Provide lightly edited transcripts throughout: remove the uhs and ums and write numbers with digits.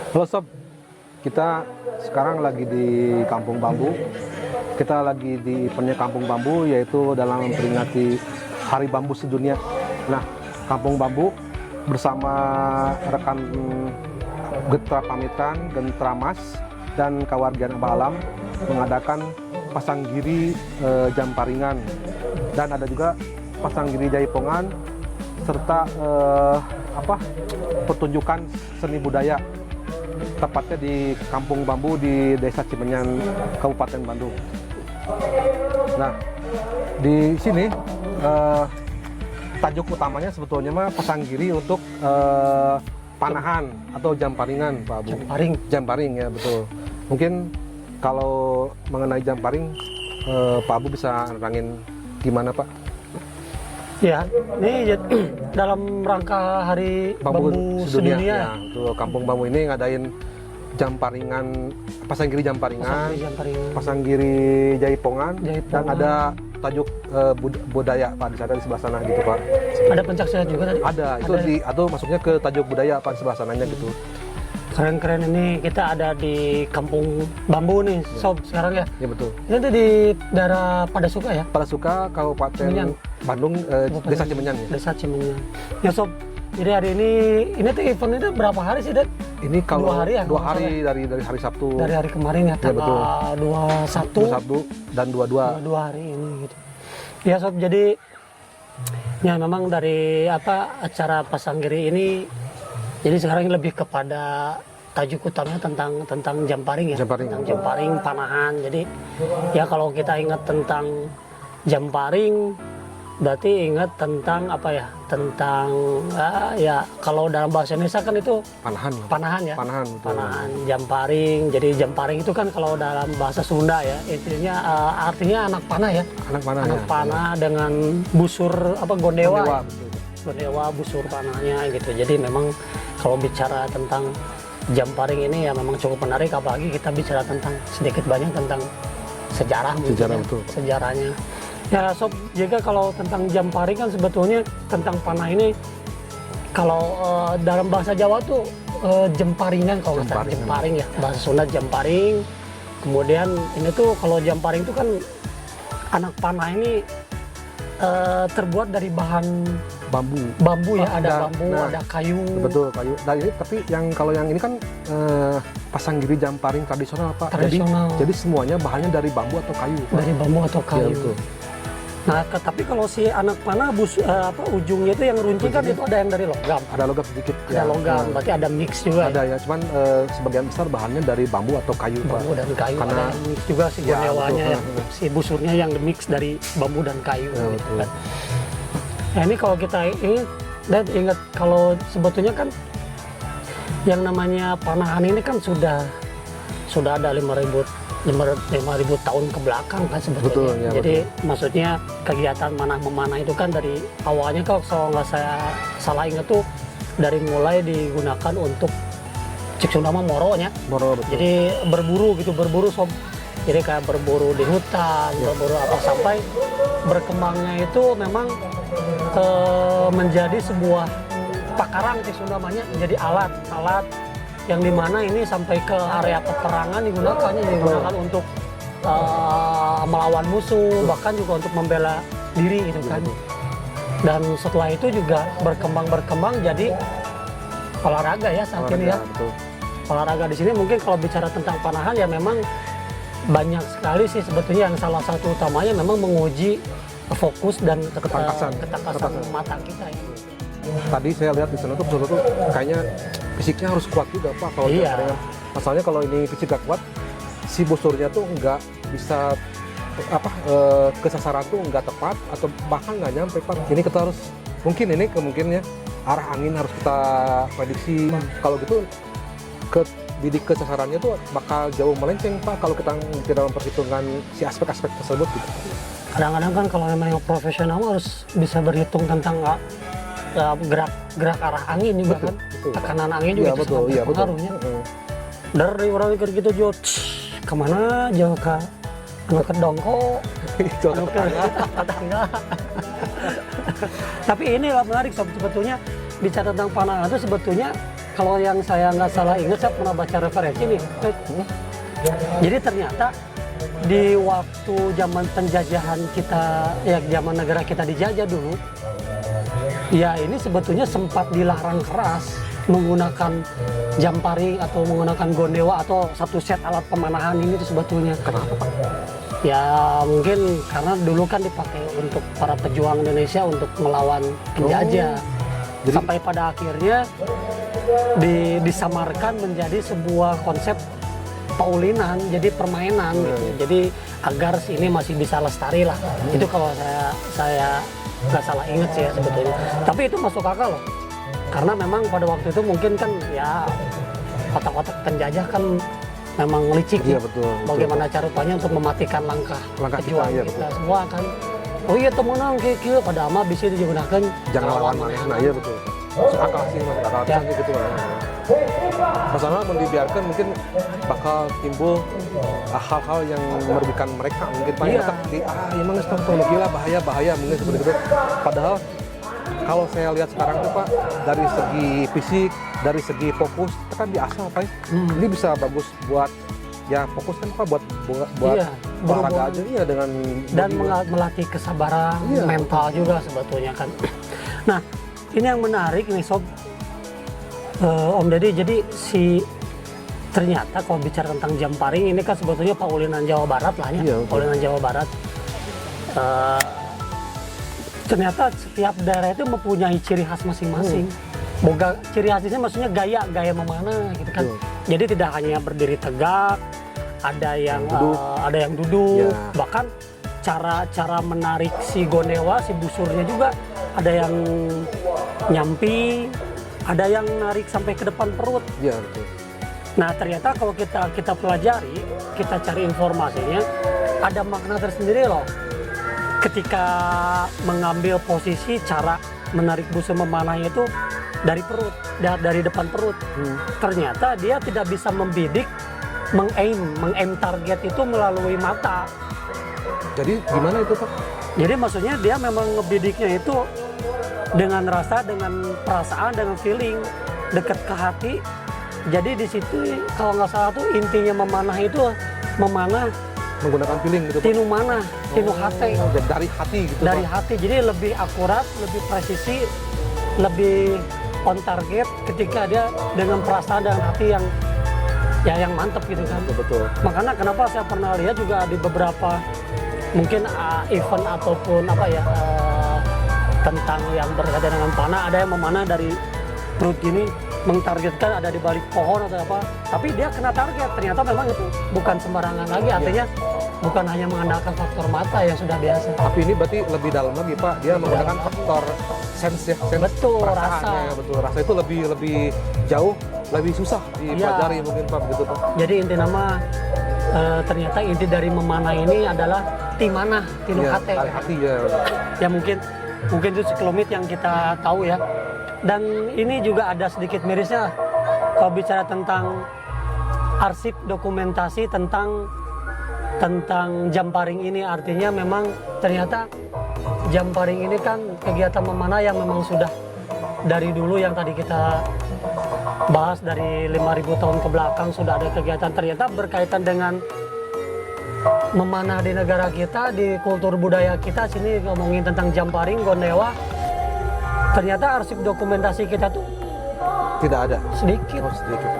Halo sob, kita sekarang lagi di Kampung Bambu. Kita lagi di eventnya Kampung Bambu, yaitu dalam memperingati Hari Bambu Sedunia. Nah, Kampung Bambu bersama rekan Gentra Pamitan, Gentra Mas, dan Kawargian Abah Alam mengadakan pasang giri Jamparingan, dan ada juga pasang giri Jaipongan serta pertunjukan seni budaya, tepatnya di Kampung Bambu di Desa Cimenyan, Kabupaten Bandung. Nah, di sini tajuk utamanya sebetulnya mah pasang giri untuk panahan atau jamparingan, Pak Abu. Jamparing ya, betul. Mungkin kalau mengenai jamparing, Pak Abu bisa nerangin gimana, Pak? Ya, ini dalam rangka Hari Bambu Sedunia. Ya, tuh, Kampung Bambu ini ngadain jamparingan, pasang giri jamparingan, pasang giri jaipongan, dan ada tajuk budaya, Pak, di sana, di sebelah sana gitu, Pak. Ada pencaksilat juga tadi? Ada, itu atau masuknya ke tajuk budaya, Pak, di sebelah sananya gitu. Keren-keren, ini kita ada di Kampung Bambu nih, Sob, sekarang ya? Ya, betul. Ini tuh di daerah Padasuka ya? Padasuka, Kabupaten Cimenyan. Bandung, Desa Cimenyan ya? Desa Cimenyan. Ya, Sob, jadi hari ini tuh event itu berapa hari sih, Dad? Ini kalau 2 hari ya? 2 hari dari hari Sabtu. Dari hari kemarin ya, tanggal 21 dan 22. 2 hari ini gitu. Ya, Sob, jadi ya memang dari acara pasang giri ini, jadi sekarang lebih kepada tajuk utamanya tentang jamparing ya, tentang jamparing, panahan. Jadi ya kalau kita ingat tentang jamparing, berarti ingat tentang tentang ya kalau dalam bahasa Indonesia kan itu panahan ya, panahan jamparing. Jadi jamparing itu kan kalau dalam bahasa Sunda ya, intinya artinya anak panah ya, anak panah dengan busur gondewa. Gondewa busur panahnya gitu. Jadi memang kalau bicara tentang jamparing ini ya memang cukup menarik, apalagi kita bicara tentang sedikit banyak tentang sejarahnya. Ya, Sob, juga kalau tentang jamparing kan sebetulnya tentang panah ini, kalau dalam bahasa Jawa tuh jemparingan, kalau nggak salah jemparing ya, bahasa Sunda jamparing. Kemudian ini tuh kalau jamparing itu kan anak panah ini terbuat dari bahan bambu ya, ada bambu, ada kayu. Betul, kayu. Nah, ini tapi kalau yang ini kan pasang giri jamparing tradisional, Pak. Jadi semuanya bahannya dari bambu atau kayu, Pak. Dari bambu atau kayu. Ya, betul. Nah, tapi kalau si anak panah ujungnya itu yang runcing kan itu ada yang dari logam. Ada logam sedikit. Ada logam, berarti ada mix juga. Ada ya, cuman sebagian besar bahannya dari bambu atau kayu, Pak. Bambu dan kayu. Karena ada mix juga si gondewanya, si busurnya yang mix dari bambu dan kayu. Ya, gitu kan. Nah, ini kalau kita ingat kalau sebetulnya kan yang namanya panahan ini kan sudah ada 5.000 tahun ke belakang kan sebetulnya. Betul, ya, jadi maksudnya kegiatan memanah itu kan dari awalnya kalau nggak saya salah ingat tuh dari mulai digunakan untuk cik Sunda mah moronya. Moro, betul. Jadi berburu Sob. Jadi kayak berburu di hutan, berburu sampai berkembangnya itu memang menjadi sebuah pakarang cik Sunda namanya, menjadi alat yang dimana ini sampai ke area peperangan digunakan untuk melawan musuh, bahkan juga untuk membela diri gitu kan. Dan setelah itu juga berkembang jadi olahraga ya saat ini ya. Betul. Olahraga di sini mungkin kalau bicara tentang panahan ya memang banyak sekali sih sebetulnya, yang salah satu utamanya memang menguji fokus dan ketangkasan mata kita ya. Tadi saya lihat di sana tuh betul-betul kayaknya fisiknya harus kuat juga, Pak, kalau masalahnya kalau ini fisik gak kuat, si busurnya tuh nggak bisa ke sasaran tuh nggak tepat atau bahkan nggak nyampe, Pak. Ini kita harus kemungkinannya arah angin harus kita prediksi. Kalau gitu bidik ke sasarannya tuh bakal jauh melenceng, Pak, kalau kita dalam perhitungan si aspek-aspek tersebut gitu. Kadang-kadang kan kalau memang yang profesional harus bisa berhitung tentang gerak arah angin juga, betul, kan, betul. Tekanan angin juga itu sangat berpengaruhnya. Dari orang gitu jauh kemana jauh ke dongko, ke tetangga. Tapi ini menarik Sob, sebetulnya bicara tentang panahan itu sebetulnya kalau yang saya nggak salah ingat, saya pernah baca referensi nih. Jadi ternyata di waktu zaman penjajahan kita, ya zaman negara kita dijajah dulu, ya ini sebetulnya sempat dilarang keras menggunakan jamparing atau menggunakan gondewa atau satu set alat pemanahan ini tuh sebetulnya. Kenapa Pak? Ya mungkin karena dulu kan dipakai untuk para pejuang Indonesia untuk melawan penjajah. Jadi- Sampai pada akhirnya disamarkan menjadi sebuah konsep paulinan, jadi permainan gitu. Jadi agar ini masih bisa lestari lah. Itu kalau saya nggak salah ingat sih ya sebetulnya. Tapi itu masuk akal loh. Karena memang pada waktu itu mungkin kan ya otak-otak penjajah kan memang licik. Iya betul. Bagaimana cara rupanya untuk mematikan langkah Langkah kita, pejuang iya, kita betul. semua kan. Oh iya temenang kayak pada ama bisa digunakan Jangan lawan mana. Nah iya betul. Masuk akal sih, masuk akal Ya. sih gitu lah. Masalah mau dibiarkan mungkin bakal timbul hal-hal yang merugikan mereka mungkin Pak. Iya. Tapi emang setengah gila bahaya mungkin seperti itu. Padahal kalau saya lihat sekarang tuh Pak, dari segi fisik, dari segi fokus, kita kan biasa Pak. Ini bisa bagus buat ya fokus kan Pak buat Iya, olahraga berhubungan- aja iya dengan dan body. melatih kesabaran Iya. mental juga sebetulnya kan. Nah ini yang menarik nih Sob, Om Deddy. Jadi ternyata kalau bicara tentang jamparing ini kan sebetulnya paulinan Jawa Barat lah ya. Iya, betul. Paulinan Jawa Barat. Ternyata setiap daerah itu mempunyai ciri khas masing-masing. Boga ciri khasnya maksudnya gaya memanah gitu kan. Betul. Jadi tidak hanya berdiri tegak, ada yang Duduk. ada yang duduk, Ya. bahkan cara menarik si gonewa, si busurnya juga ada yang nyampi, ada yang narik sampai ke depan perut. Iya betul. Nah ternyata kalau kita pelajari, kita cari informasinya, ada makna tersendiri loh. Ketika mengambil posisi cara menarik busur memanahnya itu dari perut, dari depan perut. Ternyata dia tidak bisa membidik, mengaim target itu melalui mata. Jadi gimana itu Pak? Jadi maksudnya dia memang ngebidiknya itu dengan rasa, dengan perasaan, dengan feeling, dekat ke hati. Jadi di situ kalau nggak salah tuh intinya memanah itu memanah Menggunakan feeling gitu Pak? tinu mana, tinu hati. Dari hati gitu Dari Pak? hati, jadi lebih akurat, lebih presisi, lebih on target ketika dia dengan perasaan dan hati yang mantep gitu kan. Betul. Makanya kenapa saya pernah lihat juga di beberapa mungkin event ataupun apa ya tentang yang berkaitan dengan panah, ada yang memanah dari perut gini mengtargetkan ada di balik pohon atau apa, tapi dia kena target. Ternyata memang itu bukan sembarangan lagi, artinya bukan hanya mengandalkan faktor mata yang sudah biasa. Tapi ini berarti lebih dalam lagi Pak, dia menggunakan faktor sense ya, sense Betul, perasaannya, rasa. betul. Rasa itu lebih jauh, lebih susah dipelajari mungkin Pak begitu Pak. Jadi inti nama ternyata inti dari memanah ini adalah timana, tinu Iya, hate. dari hati ya. Ya mungkin itu sekelumit yang kita tahu ya. Dan ini juga ada sedikit mirisnya kalau bicara tentang arsip dokumentasi tentang jamparing ini, artinya memang ternyata jamparing ini kan kegiatan memanah yang memang sudah dari dulu yang tadi kita bahas dari 5.000 tahun ke belakang sudah ada kegiatan. Ternyata berkaitan dengan memanah di negara kita, di kultur budaya kita sini ngomongin tentang jamparing, gondewa. Ternyata arsip dokumentasi kita tuh Tidak ada. sedikit. Oh, sedikit.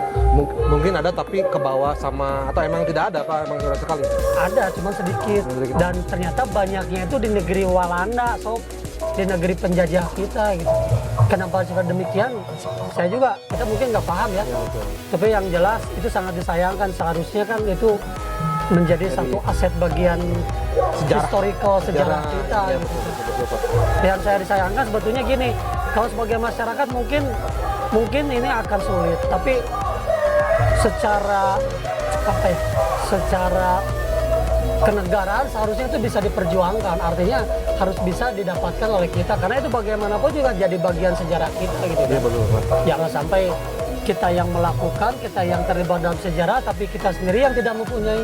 Mungkin ada tapi ke bawah sama atau emang tidak ada Pak, emang sudah sekali. Ada, cuma sedikit. Sedikit. Dan ternyata banyaknya itu di negeri Walanda, Sob. Di negeri penjajah kita gitu. Kenapa seperti demikian? Saya juga, kita mungkin nggak paham ya. Ya, betul. Tapi yang jelas itu sangat disayangkan. Seharusnya kan itu menjadi satu aset bagian historical sejarah kita. Ya, gitu. betul, Pak. Yang saya disayangkan sebetulnya gini, kalau sebagai masyarakat mungkin ini akan sulit, tapi secara apa ya, secara kenegaraan seharusnya itu bisa diperjuangkan, artinya harus bisa didapatkan oleh kita, karena itu bagaimanapun juga jadi bagian sejarah kita gitu. Iya betul Pak. Jangan sampai kita yang melakukan, kita yang terlibat dalam sejarah, tapi kita sendiri yang tidak mempunyai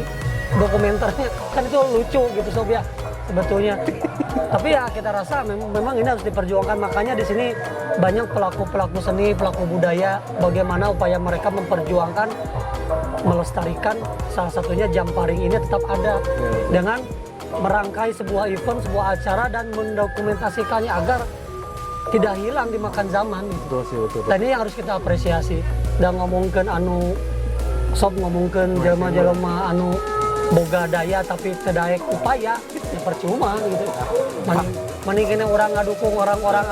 dokumenternya, kan itu lucu gitu Sob ya. sebetulnya. Tapi ya kita rasa memang ini harus diperjuangkan, makanya di sini banyak pelaku seni, pelaku budaya, bagaimana upaya mereka memperjuangkan, melestarikan salah satunya Jamparing ini tetap ada dengan merangkai sebuah event, sebuah acara dan mendokumentasikannya agar tidak hilang dimakan zaman. Betul sih, betul. Dan ini yang harus kita apresiasi. Dan ngomongkan sob ngomongkan jelema-jelema boga daya tapi terdaek upaya ya percuma gitu. Mending orang ngadukung orang-orang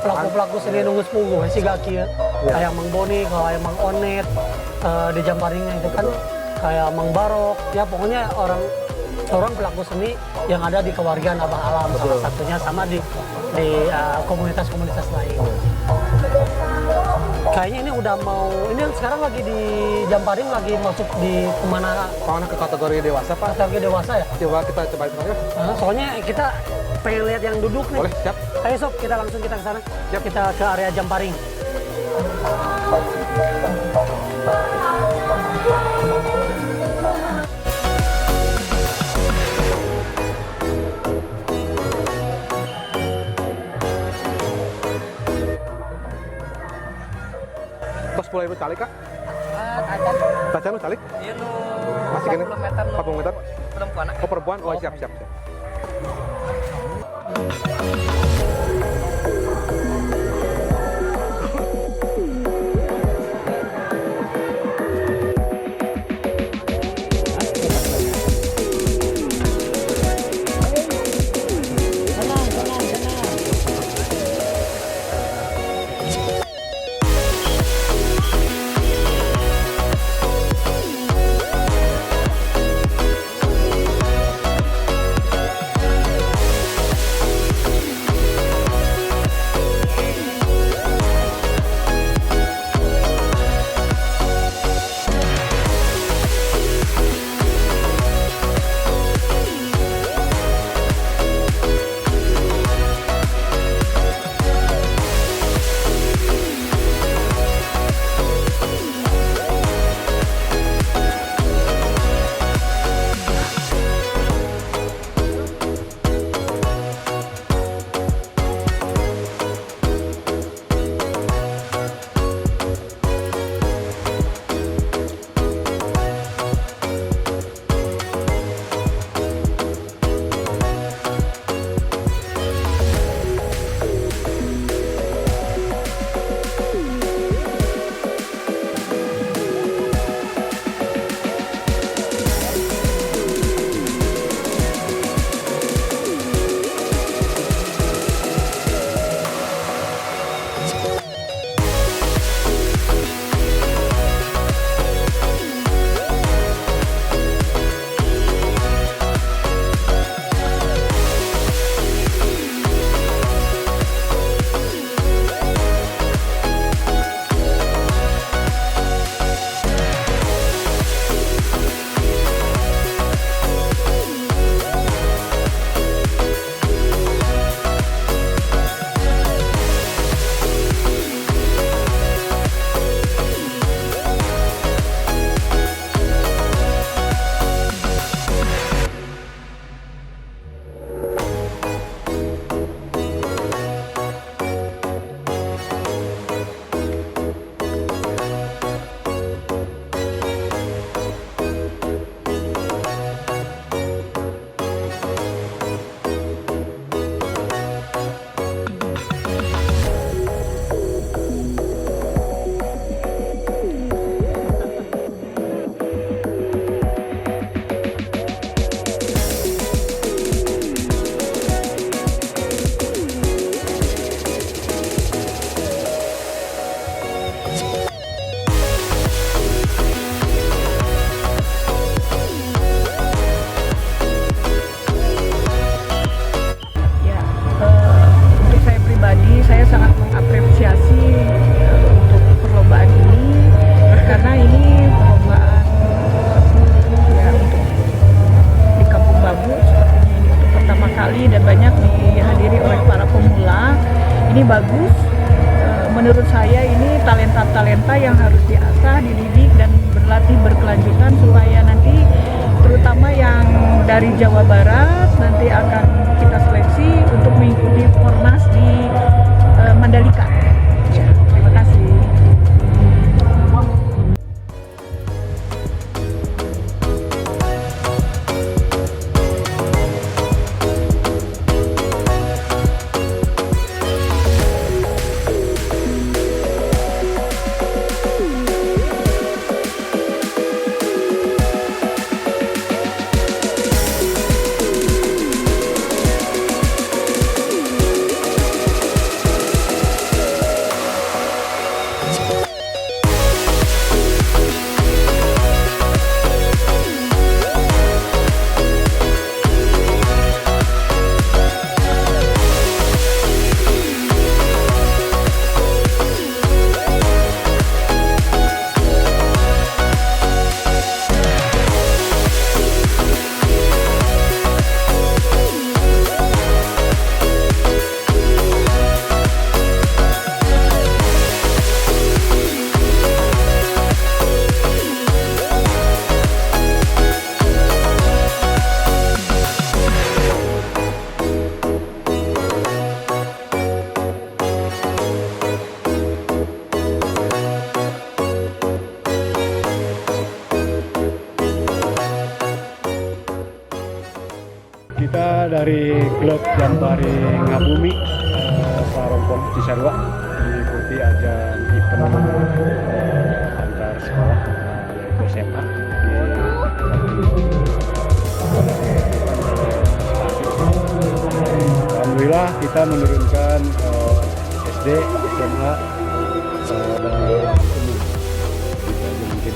pelaku-pelaku seni nunggu sepunggu si gaki kayak Mang Boni, kayak Mang Onet di Jamparingnya itu kan kayak Mang Barok ya, pokoknya orang pelaku seni yang ada di kewargaan Abah Alam. Betul. Salah satunya sama di komunitas-komunitas lain. Kayaknya ini udah ini sekarang lagi di Jamparing lagi masuk di kemana? Ke kategori dewasa Pak? Kategori dewasa ya? Coba kita coba itu. Soalnya kita pengen lihat yang duduk nih. Boleh, siap. Ayo sob, kita langsung ke sana. Siap. Kita ke area Jamparing. Tos mulai itu calik Kak? Tacan lu calik? Iya nu Masih gini? 40 meter nu 40 meter? perempuan. Oh perempuan? Oh siap. ini bagus. Menurut saya ini talenta-talenta yang harus diasah, dididik dan berlatih berkelanjutan supaya nanti terutama yang dari dari Jawa Barat nanti akan kita seleksi untuk mengikuti Pornas di Mandalika. Ya, terima kasih. Kita dari klub Jampari Ngabumi Sarongpon Cisarua mengikuti ajang event antar sekolah yaitu SMA Alhamdulillah kita menurunkan SD, SMA dan umum. Itu aja mungkin.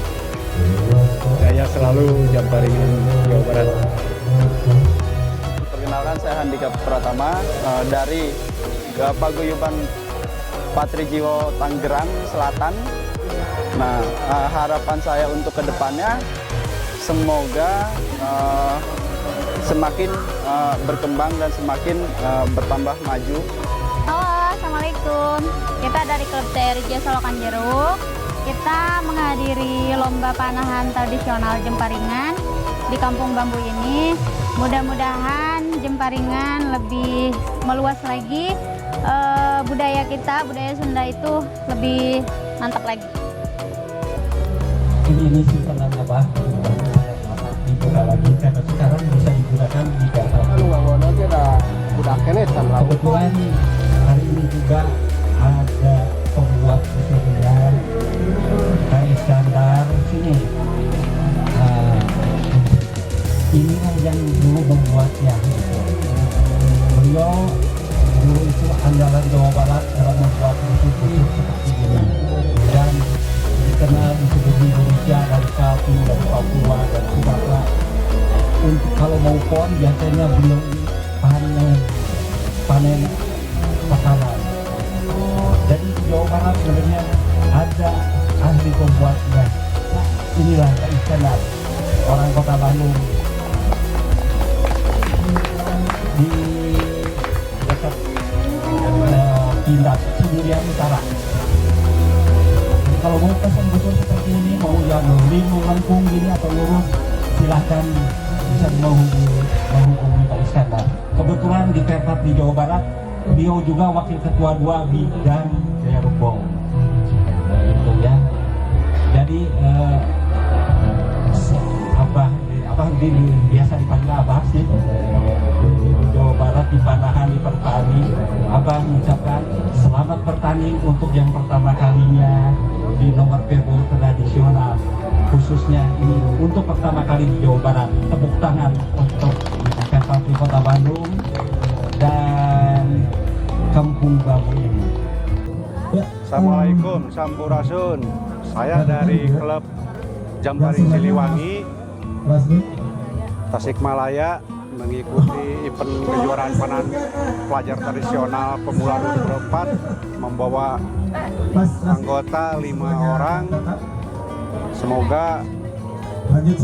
Saya selalu Jamparingan Jawa Barat. Perkenalkan, saya Handika Pratama dari Paguyuban Patrijiwo Tangerang Selatan. Nah, harapan saya untuk kedepannya semoga semakin berkembang dan semakin bertambah maju. Halo, Assalamualaikum. Kita dari Klub TRJ Solokan Jeruk. Kita menghadiri lomba panahan tradisional Jemparingan di Kampung Bambu ini. Mudah-mudahan Jemparingan lebih meluas lagi, budaya kita, budaya Sunda itu lebih mantap lagi. Ini simpanan apa? Dibuka lagi karena sekarang bisa digunakan di data. Kebetulan hari ini juga ada pembuat kesenian dari Iskandar sini. Inilah yang dulu membuatnya. Beliau dulu itu andalan Jawa Barat dalam membuat musik-musik seperti ini. Dan dikenal di seluruh Indonesia, dari Kaltim, dari Papua, dan Sumatera. Untuk kalau mau pon biasanya beliau panen makanan. Jadi di Jawa Barat sebenarnya ada ahli pembuatnya. Inilah Kak Iskandar, orang Kota Bandung, di dekat Pindad, Cimurian Utara. Jadi kalau mau pesan-pesan seperti ini, mau yang lurus, lengkung gini atau lurus, silahkan bisa menghubungi Pak Iskandar. Kebetulan di Perpap di Jawa Barat, beliau juga wakil ketua 2 bidang Jaya Rukbong. Gitu ya. Jadi Abah biasa dipanggil Abah sih. Di Jawa Barat di Panahan, di Pertani, Abah mengucapkan selamat bertanding untuk yang pertama kalinya di nomor pebble tradisional, khususnya ini untuk pertama kali di Jawa Barat. Tepuk tangan untuk Perpati Kota Bandung dan Kampung Bambu ini. Assalamualaikum, Sampurasun. Saya dari klub Jamparing Siliwangi, Tasikmalaya, mengikuti event kejuaraan panahan pelajar tradisional pemula 2024, membawa anggota 5 orang. Semoga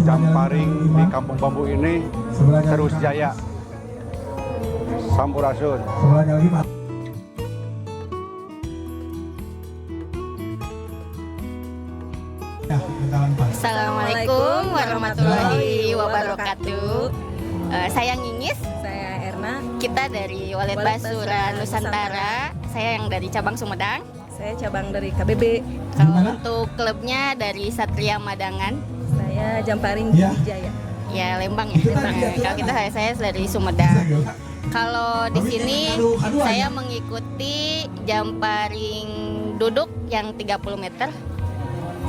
Jamparing di Kampung Bambu ini terus jaya. Sampurasun. Assalamualaikum warahmatullahi wabarakatuh. Saya Ngingis, Saya Erna, kita dari Walet Walet Basura Basura Nusantara. Saya yang dari cabang Sumedang. saya cabang dari KBB. Kalau untuk klubnya dari Satria Madangan, Saya Jamparing Ya. Jaya. ya Lembang ya. Kalau kita saya dari Sumedang. Kalau di sini saya mengikuti jamparing duduk yang 30 meter.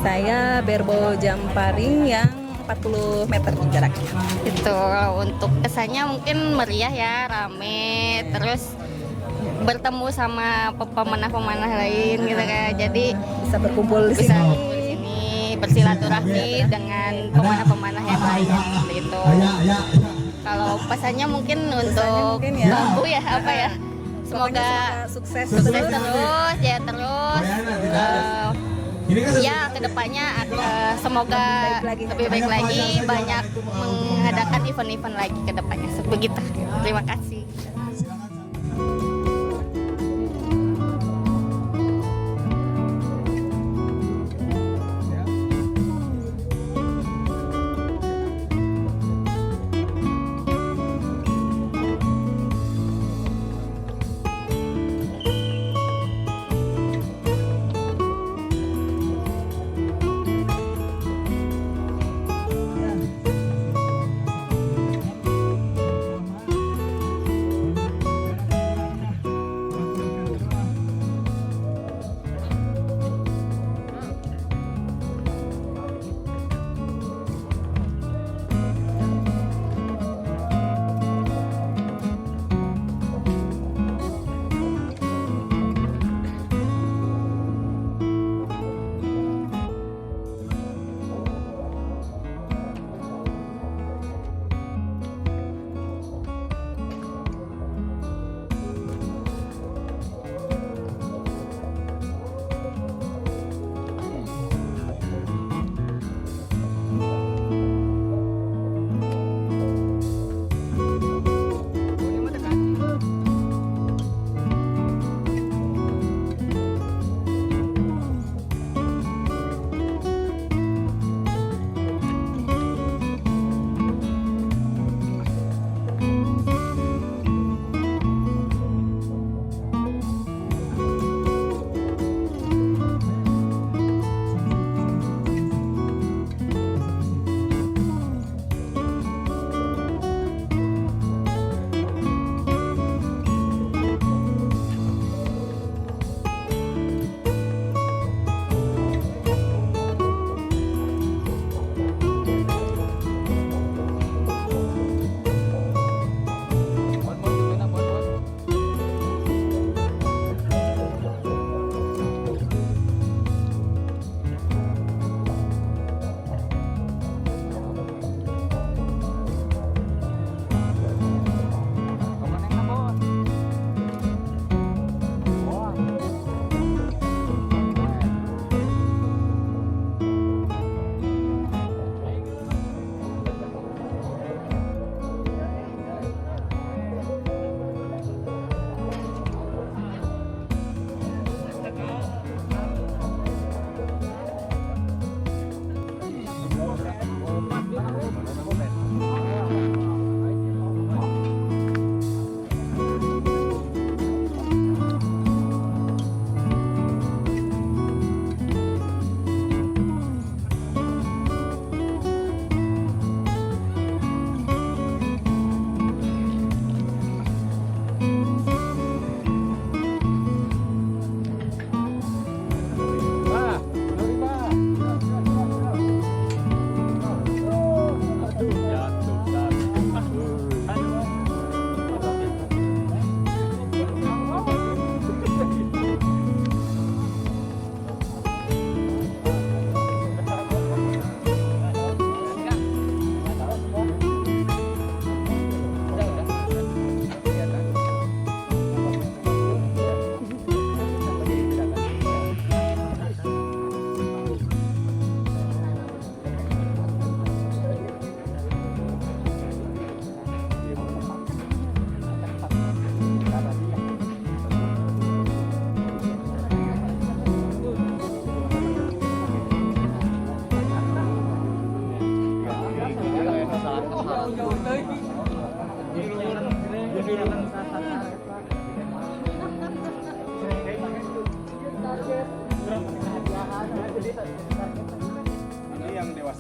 Saya Berbo Jamparing yang 40 meter jaraknya. Itu untuk kesannya mungkin meriah ya, rame, terus bertemu sama pemanah-pemanah lain gitu kan. Jadi Bisa berkumpul di bisa sini. kumpul di sini bersilaturahmi dengan pemanah-pemanah yang lain gitu. Kalau pesannya mungkin untuk mungkin ya. bambu ya apa ya? Semoga Sukses sukses terus ya terus. Ya kedepannya semoga lebih baik lagi, banyak mengadakan event-event lagi kedepannya. Begitu. Terima kasih.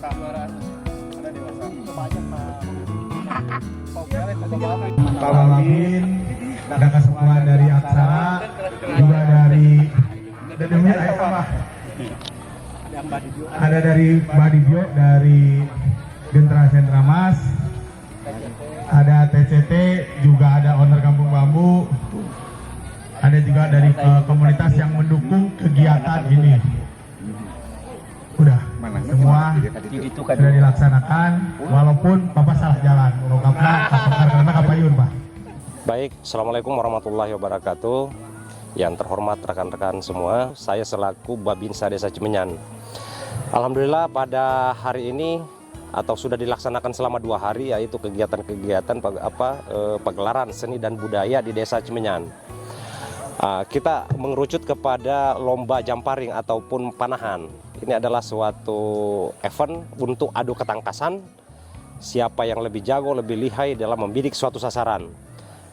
dewasa. Ada dewasa. Pak Wamin, ada kesemuan dari Aksara, juga dari ada dari Badibio, dari Gentra Sentra Mas, ada TCT, juga ada owner Kampung Bambu, ada juga dari komunitas yang mendukung kegiatan ini. Udah, semua sudah dilaksanakan, walaupun Bapak salah jalan, karena kapayun Pak. Baik, Assalamualaikum warahmatullahi wabarakatuh. Yang terhormat rekan-rekan semua, saya selaku Babinsa Desa Cimenyan. Alhamdulillah pada hari ini atau sudah dilaksanakan selama 2 hari, yaitu kegiatan-kegiatan pagelaran seni dan budaya di Desa Cimenyan. Kita mengerucut kepada lomba jamparing ataupun panahan. Ini adalah suatu event untuk adu ketangkasan, siapa yang lebih jago, lebih lihai dalam membidik suatu sasaran.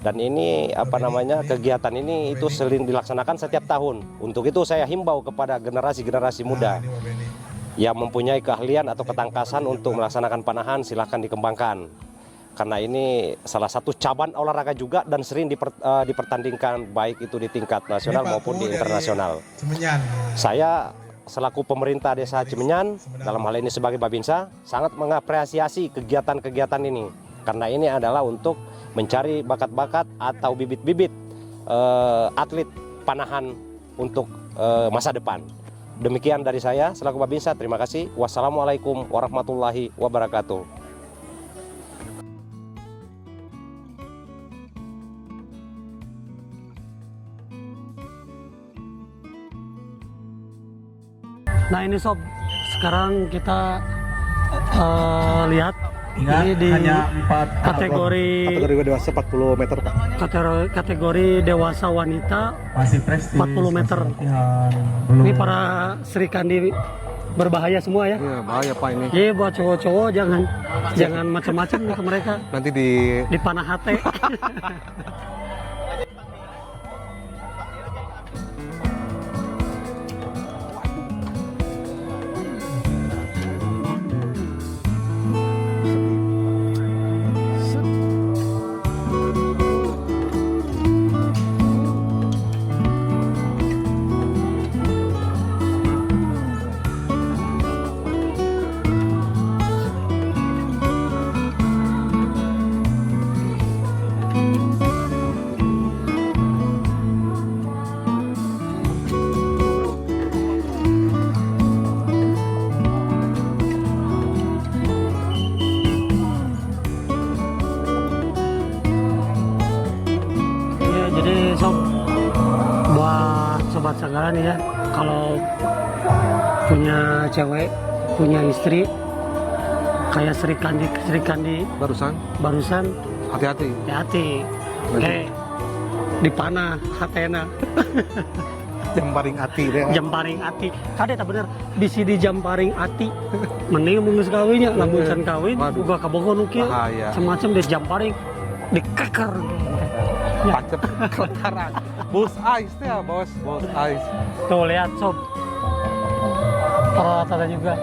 Dan ini kegiatan ini itu sering dilaksanakan setiap tahun. Untuk itu saya himbau kepada generasi-generasi muda yang mempunyai keahlian atau ketangkasan untuk melaksanakan panahan, silahkan dikembangkan. Karena ini salah satu cabang olahraga juga dan sering dipertandingkan baik itu di tingkat nasional maupun di internasional. Saya selaku pemerintah Desa Cimenyan, dalam hal ini sebagai Babinsa, sangat mengapresiasi kegiatan-kegiatan ini. Karena ini adalah untuk mencari bakat-bakat atau bibit-bibit atlet panahan untuk masa depan. Demikian dari saya selaku Babinsa, terima kasih. Wassalamualaikum warahmatullahi wabarakatuh. Nah ini sob, sekarang kita lihat ini di kategori dewasa 40 meter Pak. Kategori dewasa wanita 40 meter. Ini para Sri Kandi berbahaya semua ya. Iya, bahaya Pak ini. Iya, buat cowok-cowok jangan macam-macam ke mereka. Nanti di panah hati. Sobat Sagara nih ya, kalau punya cewek, punya istri kayak Sri Kandi barusan hati-hati kayak dipanah hatena jamparing ati kade tak bener bisi di jamparing ati mending mungkin kawinnya lamun can kawin uga kabogo nukil semacam di jamparing dikeker pacet keletaran bos ice ya bos ice tuh lihat sob peralatannya juga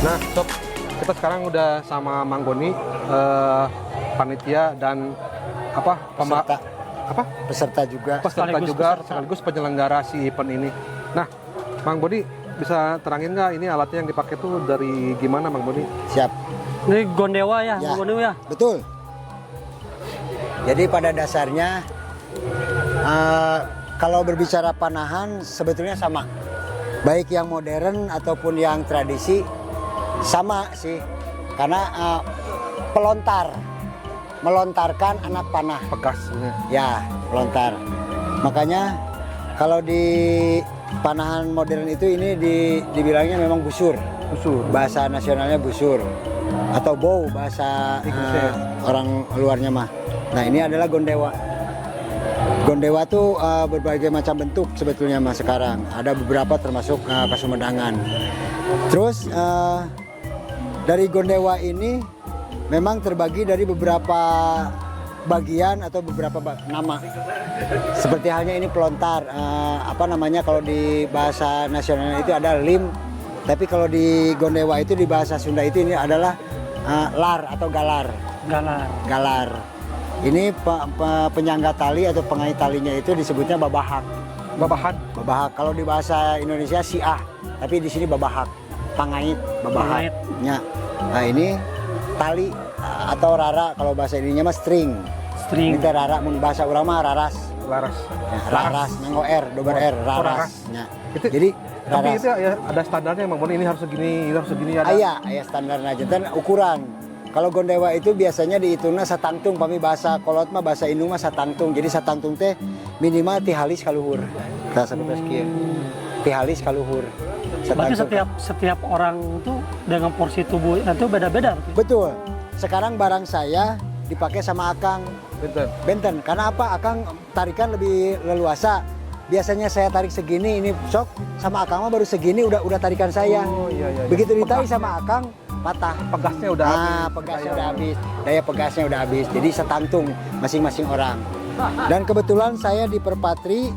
Nah, Sob, kita sekarang udah sama Mang Boni, panitia dan peserta juga sekaligus penyelenggara si event ini. Nah, Mang Boni bisa terangin nggak ini alatnya yang dipakai tuh dari gimana, Mang Boni? Siap. Ini Gondewa ya, Ya. Mang Boni ya? Betul. Jadi pada dasarnya kalau berbicara panahan sebetulnya sama. Baik yang modern ataupun yang tradisi sama sih. Karena melontarkan anak panah. Pegas. Ya, melontar. Makanya kalau di panahan modern itu ini dibilangnya memang busur. Bahasa nasionalnya busur. Atau bow bahasa orang luarnya mah. Nah, ini adalah gondewa. Gondewa tuh berbagai macam bentuk sebetulnya mas sekarang. Ada beberapa termasuk Kasumedangan. Terus dari gondewa ini memang terbagi dari beberapa bagian atau beberapa nama. Seperti halnya ini pelontar. Kalau di bahasa nasional itu ada lim. Tapi kalau di gondewa itu di bahasa Sunda itu ini adalah lar atau galar. Galar. Ini penyangga tali atau pengait talinya itu disebutnya babahak. Babahak. Kalau di bahasa Indonesia siah, tapi di sini babahak. Pangait, babahak. Ya. Nah, ini tali atau rara kalau bahasa ininya mah string. Ini rara, mun bahasa urang mah raras. Laras. Ya, raras, nganggo R, double R, raras. Ya. Jadi tapi itu ya, ada standarnya, Mang Boni, ini harus segini, ini harus segini ada. Iya standarnya aja dan ukuran. Kalau gondewa itu biasanya dihitungnya satangtung, pami bahasa kolot mah bahasa Indung mah satangtung. Jadi satangtung teh minimal tihalis kaluhur. Kita sebutnya sekian. Tihalis kaluhur. Berarti setiap orang itu dengan porsi tubuh itu beda-beda. Betul. Sekarang barang saya dipakai sama Akang. Benten. Karena apa? Akang tarikan lebih leluasa. Biasanya saya tarik segini, ini sok sama Akang mah baru segini udah tarikan saya. Iya. Begitu ditarik sama Akang patah. Pegasnya udah habis. Pegasnya udah habis. Daya pegasnya udah habis. Jadi setantung masing-masing orang. Dan kebetulan saya di Perpatri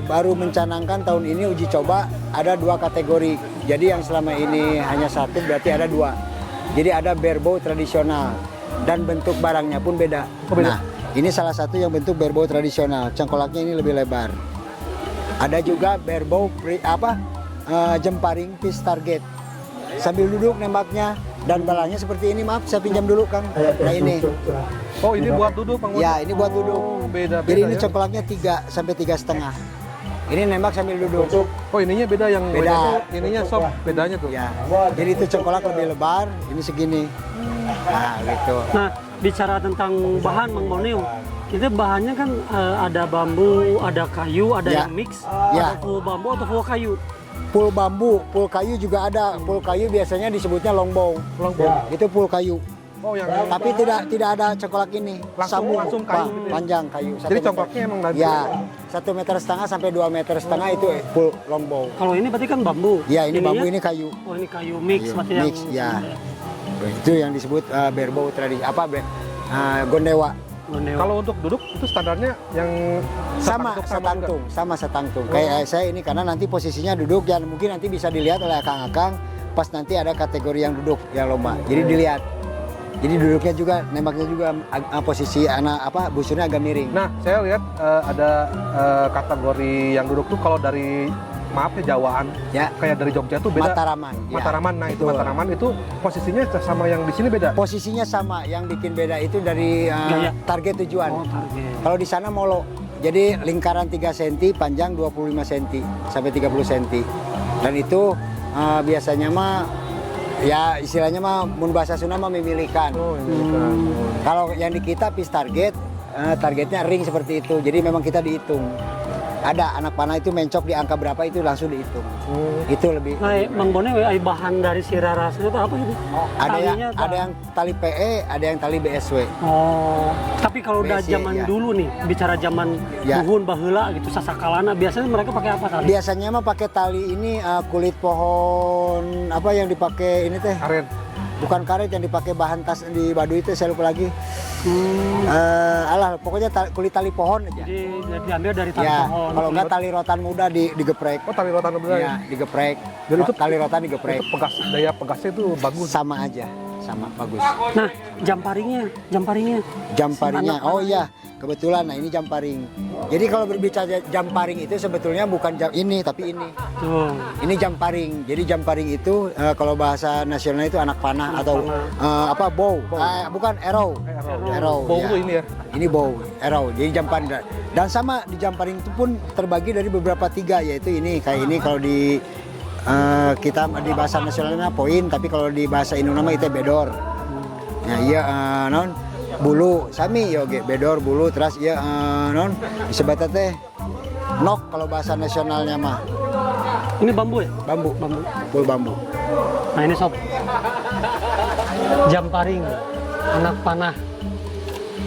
baru mencanangkan tahun ini uji coba ada 2 kategori. Jadi yang selama ini hanya 1 berarti ada 2. Jadi ada barebow tradisional dan bentuk barangnya pun beda. Nah, ini salah satu yang bentuk barebow tradisional. Cengkolaknya ini lebih lebar. Ada juga barebow jemparing fish target. Sambil duduk nembaknya dan balanya seperti ini. Maaf, saya pinjam dulu Kang. Nah ini. Oh, ini buat duduk, Bang. Ya, ini buat duduk. Beda. Jadi ini cengkolaknya 3 sampai 3,5. Ini nembak sambil duduk. Oh, ininya beda yang beda. Ininya sob, bedanya tuh. Ya. Jadi itu cengkolak lebih lebar, ini segini. Nah, gitu. Nah, bicara tentang bahan Mang Boni, kita bahannya kan ada bambu, ada kayu, ada yang mix, ada full bambu atau full kayu. Full bambu, full kayu juga ada. Full kayu biasanya disebutnya longbow. Itu full kayu. Oh, yang tapi tidak ada cengkolak ini. Langsung kayu gitu ya? Panjang kayu. Jadi cengkolaknya emang dari ya 1,5 meter sampai 2,5 meter itu full longbow. Kalau ini berarti kan bambu. Ya, ini bambu, ini kayu. Oh, ini kayu mix berarti mix, ya. Itu yang disebut barebow tradisi gondewa. Kalau untuk duduk itu standarnya yang sama setangtung. Kayak saya ini karena nanti posisinya duduk dan mungkin nanti bisa dilihat oleh akang-akang pas nanti ada kategori yang duduk yang lomba. Jadi dilihat. Jadi duduknya juga, nembaknya juga posisi busurnya agak miring. Nah, saya lihat ada kategori yang duduk tuh kalau dari Jawaan, kayak dari Jogja tuh beda. Mataraman. Nah, itu Mataraman itu posisinya sama yang di sini beda. Posisinya sama, yang bikin beda itu dari target tujuan. Kalau di sana molo. Jadi lingkaran 3 cm, panjang 25 cm sampai 30 cm. Dan itu biasanya mah ya istilahnya mah mun bahasa Sunda mah memilihkan. Kalau yang di kita fish target, targetnya ring seperti itu. Jadi memang kita dihitung. Ada anak panah itu mencok di angka berapa itu langsung dihitung. Itu lebih. Nah, Mang Boni bahan dari si raras itu apa gitu? Ada yang tali PE, ada yang tali BSW. Oh, tapi kalau udah zaman dulu nih, bicara zaman duhun baheula gitu sasakalana, biasanya mereka pakai apa tali? Biasanya mah pakai tali ini kulit pohon apa yang dipakai ini teh? Aren. bukan karet yang dipakai bahan tas di Baduy itu, saya lupa lagi. Alah, pokoknya kulit tali pohon aja. Jadi diambil dari tali Ya, pohon. kalau enggak tali rotan muda digeprek. Oh, tali rotan muda Ya, digeprek. Dan itu Tali rotan digeprek. itu daya pegasnya itu bagus. Sama aja, sama bagus. Nah, jamparingnya. Jamparingnya, oh iya, kebetulan. Nah, ini jamparing. Jadi kalau berbicara jamparing itu sebetulnya bukan ini, tapi ini. Tuh. Ini jamparing. Jadi jamparing itu kalau bahasa nasional itu anak panah atau bow. Bukan arrow. Arrow. Bow ya. itu ini ya. Ini bow, arrow. Jadi jamparing. Dan sama di jamparing itu pun terbagi dari beberapa tiga, yaitu ini kayak ini kalau di kita di bahasa nasionalnya poin, tapi kalau di bahasa Indonesia nama itu bedor. Nah, iya non bulu sami yo ge bedor bulu terus iya non disebutnya teh nok kalau bahasa nasionalnya mah. Ini bambu ya? Bambu. Bulu bambu. Nah, ini sob. Jamparing, anak panah.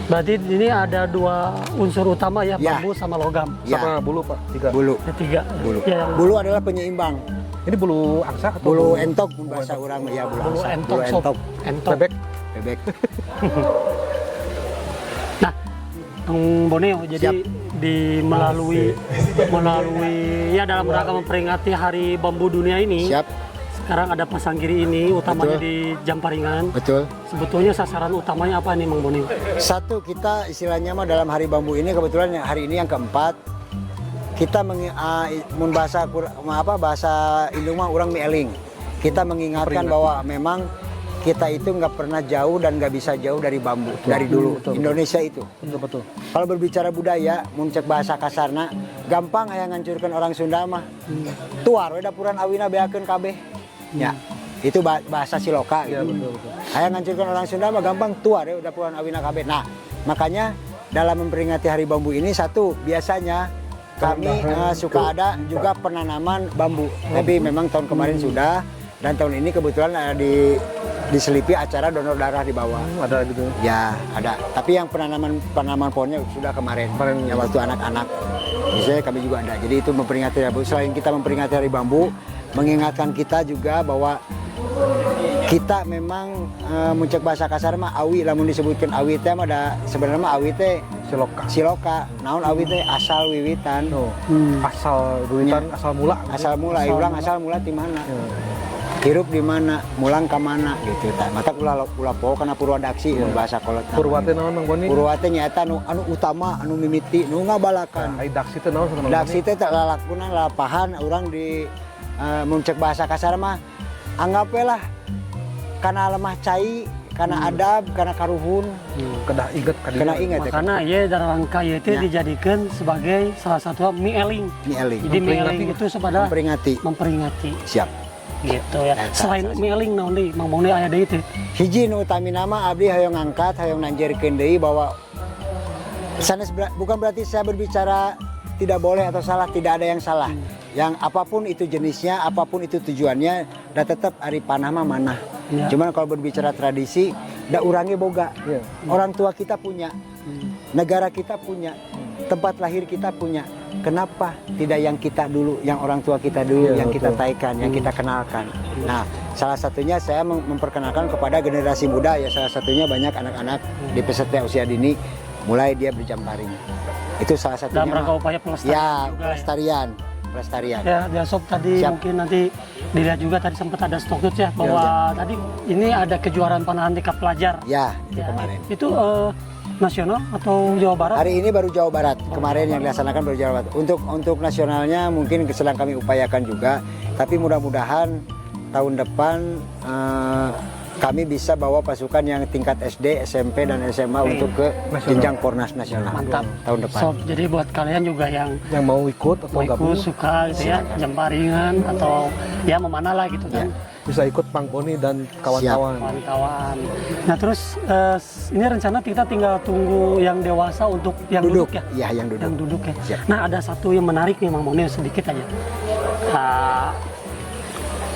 Berarti ini ada dua unsur utama ya, Ya. bambu sama logam. Ya. Sama bulu, Pak. 3. Bulu. Ada 3. Bulu. Ya, yang Bulu adalah penyeimbang. Ini bulu angsa atau Bulu entok bahasa orang ya bulu bulu angsa. entok, Bulu sob. entok. Entok. bebek? Bebek. Nah, Bang Boneo, jadi melalui ya dalam rangka memperingati Hari Bambu Dunia ini. Siap. Sekarang ada pasang kiri ini, utamanya Betul. di Jamparingan. Betul. Sebetulnya sasaran utamanya apa nih, Bang Boneo? Satu, kita istilahnya mah dalam Hari Bambu ini kebetulan hari ini yang keempat kita bahasa Indung mah orang mieling. Kita mengingatkan bahwa memang kita itu nggak pernah jauh dan nggak bisa jauh dari bambu dari dulu. Betul. Indonesia itu. Betul. Kalau berbicara budaya, muncak bahasa kasarna, gampang aya ngancurkan orang Sunda mah. Tuar we dapuran awina beakeun kabeh. Ya. Itu bahasa Siloka gitu. Ya, betul. Aya ngancurkan orang Sunda mah gampang tuar we dapuran awina kabeh. Nah, makanya dalam memperingati Hari Bambu ini satu biasanya kami suka ada juga penanaman bambu. Tapi memang tahun kemarin sudah dan tahun ini kebetulan diselipi acara donor darah di bawah. Ada gitu. Ya, ada. Tapi yang penanaman pohonnya sudah kemarin ya waktu anak-anak. Misalnya kami juga ada. Jadi itu memperingati Hari Bambu. Selain kita memperingati Hari Bambu, mengingatkan kita juga bahwa kita memang muncak bahasa kasar mah awi, lamun disebutkan awi teh mah ada sebenarnya mah awi teh siloka. Naon awi teh asal wiwitan. Asal wiwitan, asal mula. Asal mula, ulang asal mula di mana? Hirup di mana, mulang ke mana gitu tah. Mata ulah poho kana Purwadaksi bahasa kolot. Purwa teh naon Bang Boni? Purwa teh nyaeta anu utama, anu mimiti, nu ngabalakan. Ai daksi teh naon sama Daksi teh lalakuna lapahan urang di muncak bahasa kasar mah anggap we lah kana lemah cai, kana adab, kana karuhun. Kedah inget Kena ingat ya. Makanya ya dalam rangka ya itu dijadikan sebagai salah satu mieling. Jadi mieling itu sepada memperingati. Siap. Gitu ya. Selain mieling naon deui, Mang Boni aya deui teh. Hiji nu utami nama abdi hayang ngangkat, hayang nanjerkeun deui bahwa sanes bukan berarti saya berbicara tidak boleh atau salah, tidak ada yang salah. Yang apapun itu jenisnya, apapun itu tujuannya, dah tetap ari panah mah manah. Ya. Cuman kalau berbicara tradisi, dah urangnya boga. Ya. Orang tua kita punya, negara kita punya, tempat lahir kita punya. Kenapa tidak yang kita dulu, yang orang tua kita dulu, yang kita taikan, yang kita kenalkan. Nah, salah satunya saya memperkenalkan kepada generasi muda ya, salah satunya banyak anak-anak di peserta usia dini mulai dia berjamparing. Itu salah satunya. Dalam rangka upaya pelestarian. Ya, pelestarian. Ya, Sob tadi mungkin nanti dilihat juga tadi sempat ada stok ya bahwa tadi ini ada kejuaraan panahan tingkat pelajar. Ya, itu kemarin. Itu nasional atau Jawa Barat? Hari ini baru Jawa Barat. Kemarin yang dilaksanakan baru Jawa Barat. Untuk nasionalnya mungkin sedang kami upayakan juga. Tapi mudah-mudahan tahun depan kami bisa bawa pasukan yang tingkat SD, SMP, dan SMA untuk ke jenjang Pornas nasional. Mantap. Tahun depan. So, jadi buat kalian juga yang mau ikut atau gabung, suka gitu ya, jamparingan atau ya memanah lah gitu kan. Bisa ikut Bang Boni dan kawan-kawan. Nah terus ini rencana kita tinggal tunggu yang dewasa untuk yang duduk ya? Iya, yang duduk. Yang duduk ya. Siap. Nah ada satu yang menarik nih Mang Boni sedikit aja.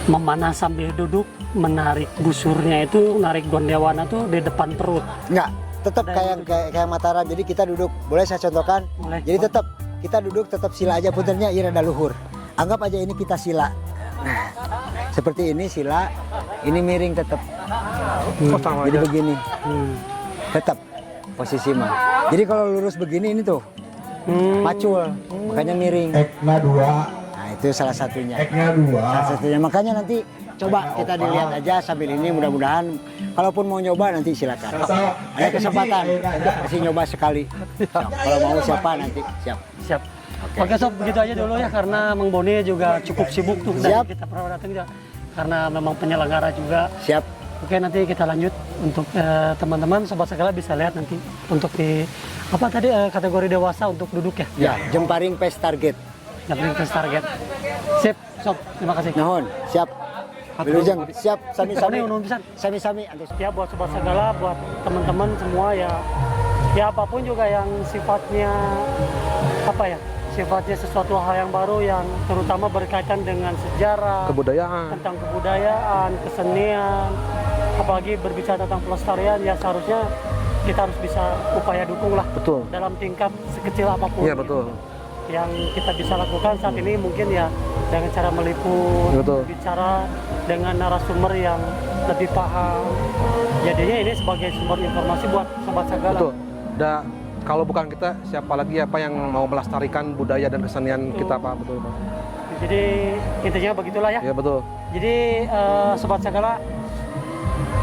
Memanah sambil duduk, menarik busurnya itu, narik gondewana tuh di depan perut. Enggak, tetap kayak Mataram. Jadi kita duduk, boleh saya contohkan? Boleh. Jadi tetap kita duduk, tetap sila aja, puntennya iya rada luhur. Anggap aja ini kita sila. Nah, seperti ini sila, ini miring tetap. Oh, sama Jadi aja. begini. Tetap posisi mah. Jadi kalau lurus begini ini tuh macul, makanya miring. Ekna 2. Nah, itu salah satunya. Ekna 2. Salah satunya. Makanya nanti coba kita dilihat aja sambil ini, mudah-mudahan kalaupun mau nyoba nanti silakan. Ada kesempatan kasih nyoba sekali. Kalau mau siapa nanti siap. Siap. Oke sob, begitu aja dulu ya karena Mang Boni juga cukup sibuk tuh Siap. dari kita pernah datang juga. Karena memang penyelenggara juga. Siap. Oke, nanti kita lanjut untuk teman-teman sobat segala bisa lihat nanti untuk di apa tadi kategori dewasa untuk duduk ya. Ya, Jemparing Pes Target. Jemparing Pes Target. Sip, sob. Terima kasih. Nuhun, siap. Wilujeng, siap. Sami-sami. Nuhun pisan. Sami-sami. Ya buat sobat segala, buat teman-teman semua ya apapun juga yang sifatnya apa ya, sifatnya sesuatu hal yang baru yang terutama berkaitan dengan sejarah, Kebudayaan. tentang kebudayaan, kesenian, apalagi berbicara tentang pelestarian ya seharusnya kita harus bisa upaya dukung lah. Betul. Dalam tingkat sekecil apapun. Iya, betul. Yang kita bisa lakukan saat ini mungkin ya dengan cara meliput, Betul. bicara dengan narasumber yang lebih paham. Jadinya ini sebagai sumber informasi buat sobat segala. Betul. Kalau bukan kita, siapa lagi apa yang mau melestarikan budaya dan kesenian kita, Pak? Betul, Pak. Jadi intinya begitulah ya. Ya, betul. Jadi sobat segala,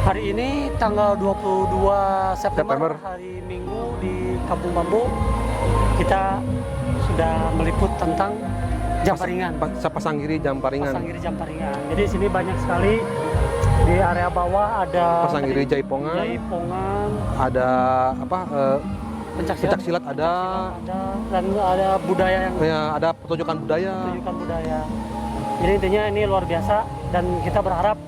hari ini tanggal 22 September, hari Minggu di Kampung Bambu kita sudah meliput tentang Jamparingan. Pasanggiri Jamparingan. Pasanggiri Jamparingan. Jadi di sini banyak sekali di area bawah ada Pasanggiri Jaipongan. Ada apa? Pencak silat ada. Dan ada budaya yang Ya, ada pertunjukan budaya. Jadi intinya ini luar biasa dan kita berharap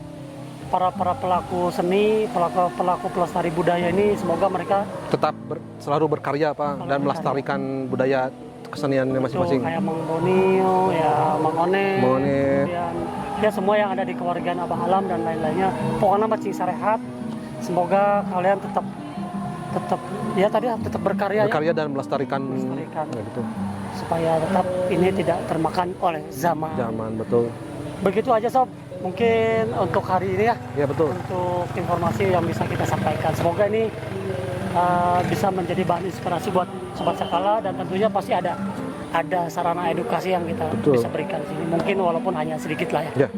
para pelaku seni, pelaku pelestari budaya ini semoga mereka Tetap selalu berkarya, Pak, dan melestarikan budaya keseniannya masing-masing. kayak Mang Bonio, ya Mang One, kemudian ya semua yang ada di kewargaan Abah Alam dan lain-lainnya. Pokoknya macing sarehat. Semoga kalian tetap berkarya Dan melestarikan. Ya, betul. supaya tetap ini tidak termakan oleh zaman. Betul. Begitu aja sob, mungkin untuk hari ini ya. Ya, betul. Untuk informasi yang bisa kita sampaikan. Semoga ini bisa menjadi bahan inspirasi buat sobat sekala dan tentunya pasti ada sarana edukasi yang kita bisa berikan di sini. Mungkin walaupun hanya sedikit lah ya. Ya.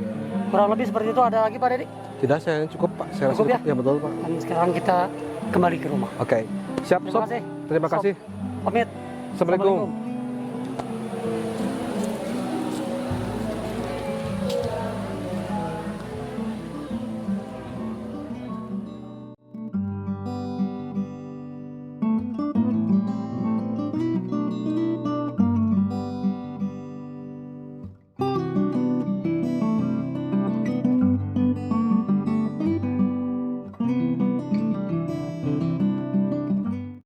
Kurang lebih seperti itu. Ada lagi Pak Dedi? Tidak, saya cukup, Pak. Saya Cukup, cukup. Ya, betul, Pak. Dan sekarang kita kembali ke rumah. Oke. Siap, Terima Sob. kasih. Terima kasih. Pamit. Assalamualaikum.